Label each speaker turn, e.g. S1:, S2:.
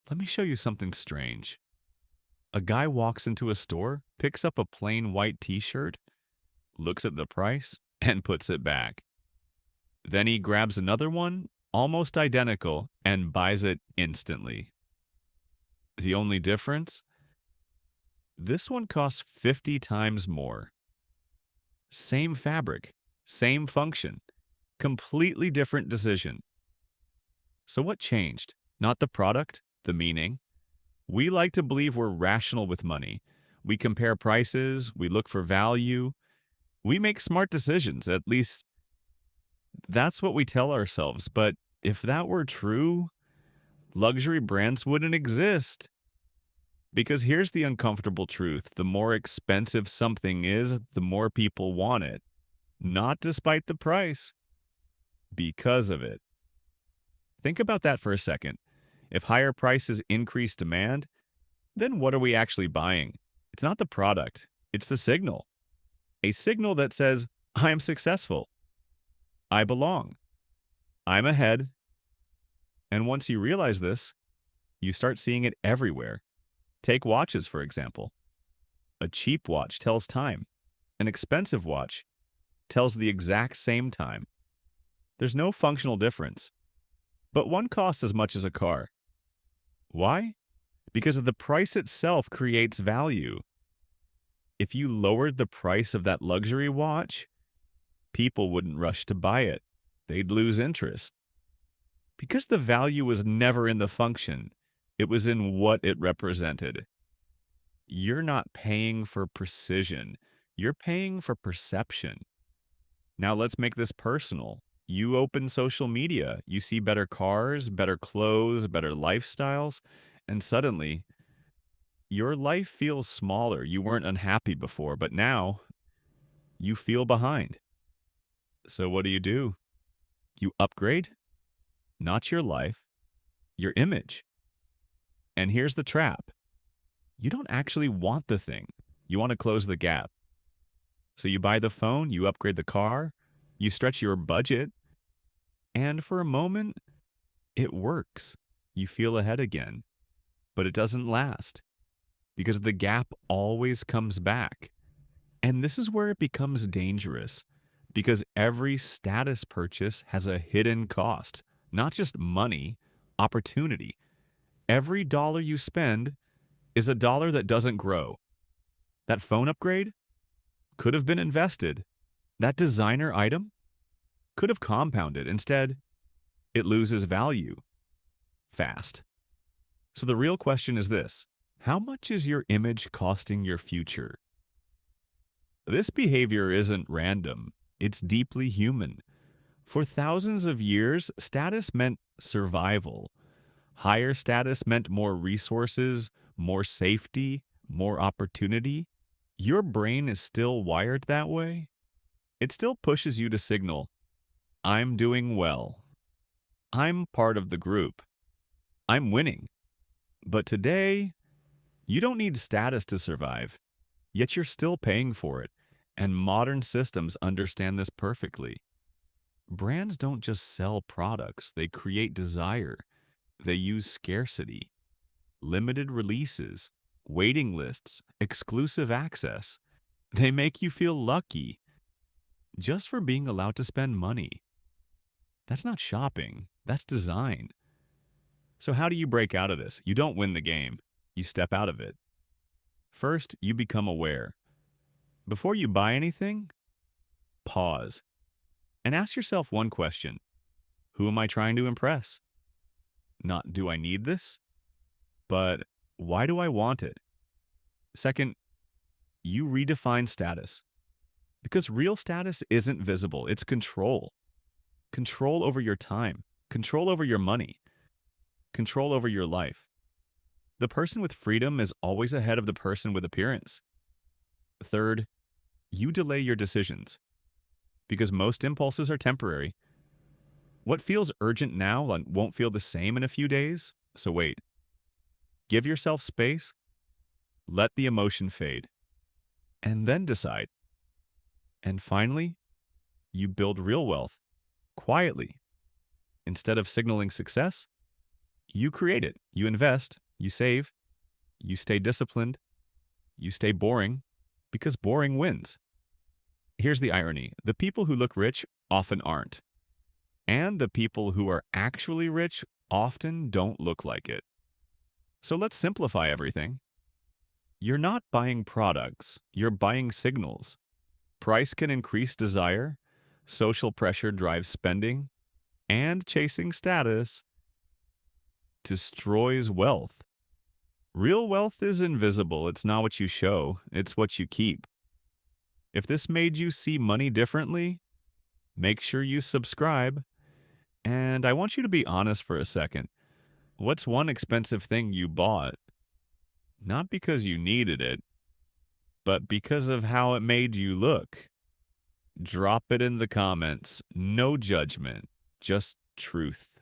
S1: Let me show you something strange. A guy walks into a store, picks up a plain white t shirt, looks at the price, and puts it back. Then he grabs another one, almost identical, and buys it instantly. The only difference? This one costs 50 times more. Same fabric, same function, completely different decision. So what changed? Not the product, the meaning. We like to believe we're rational with money. We compare prices, we look for value, we make smart decisions. At least that's what we tell ourselves. But if that were true, luxury brands wouldn't exist. Because here's the uncomfortable truth: the more expensive something is, the more people want it. Not despite the price, because of it. Think about that for a second. If higher prices increase demand, then what are we actually buying? It's not the product, it's the signal. A signal that says, I am successful, I belong, I'm ahead. And once you realize this, you start seeing it everywhere. Take watches, for example. A cheap watch tells time, an expensive watch tells the exact same time. There's no functional difference, but one costs as much as a car. Why? Because the price itself creates value. If you lowered the price of that luxury watch, people wouldn't rush to buy it. They'd lose interest. Because the value was never in the function, it was in what it represented. You're not paying for precision, you're paying for perception. Now let's make this personal. You open social media, you see better cars, better clothes, better lifestyles, and suddenly your life feels smaller. You weren't unhappy before, but now you feel behind. So what do? You upgrade, not your life, your image. And here's the trap: you don't actually want the thing, you want to close the gap. So you buy the phone, you upgrade the car, you stretch your budget, and for a moment, it works. You feel ahead again, but it doesn't last because the gap always comes back. And this is where it becomes dangerous because every status purchase has a hidden cost, not just money, opportunity. Every dollar you spend is a dollar that doesn't grow. That phone upgrade could have been invested. That designer item could have compounded. Instead, it loses value fast. So the real question is this: how much is your image costing your future? This behavior isn't random, it's deeply human. For thousands of years, status meant survival. Higher status meant more resources, more safety, more opportunity. Your brain is still wired that way. It still pushes you to signal, I'm doing well. I'm part of the group. I'm winning. But today, you don't need status to survive, yet you're still paying for it. And modern systems understand this perfectly. Brands don't just sell products, they create desire. They use scarcity, limited releases, waiting lists, exclusive access. They make you feel lucky just for being allowed to spend money. That's not shopping, that's design. So, how do you break out of this? You don't win the game, you step out of it. First, you become aware. Before you buy anything, pause and ask yourself one question: who am I trying to impress? Not, do I need this? But why do I want it? Second, you redefine status. Because real status isn't visible, it's control. Control over your time, control over your money, control over your life. The person with freedom is always ahead of the person with appearance. Third, you delay your decisions. Because most impulses are temporary. What feels urgent now won't feel the same in a few days, so wait. Give yourself space, let the emotion fade, and then decide. And finally, you build real wealth, quietly. Instead of signaling success, You create it. You invest. You save. You stay disciplined. You stay boring because boring wins. Here's the irony: the people who look rich often aren't, and the people who are actually rich often don't look like it. So let's simplify everything. You're not buying products, you're buying signals. Price can increase desire, social pressure drives spending, and chasing status destroys wealth. Real wealth is invisible. It's not what you show, it's what you keep. If this made you see money differently, make sure you subscribe. And I want you to be honest for a second. What's one expensive thing you bought? Not because you needed it, but because of how it made you look. Drop it in the comments. No judgment, just truth.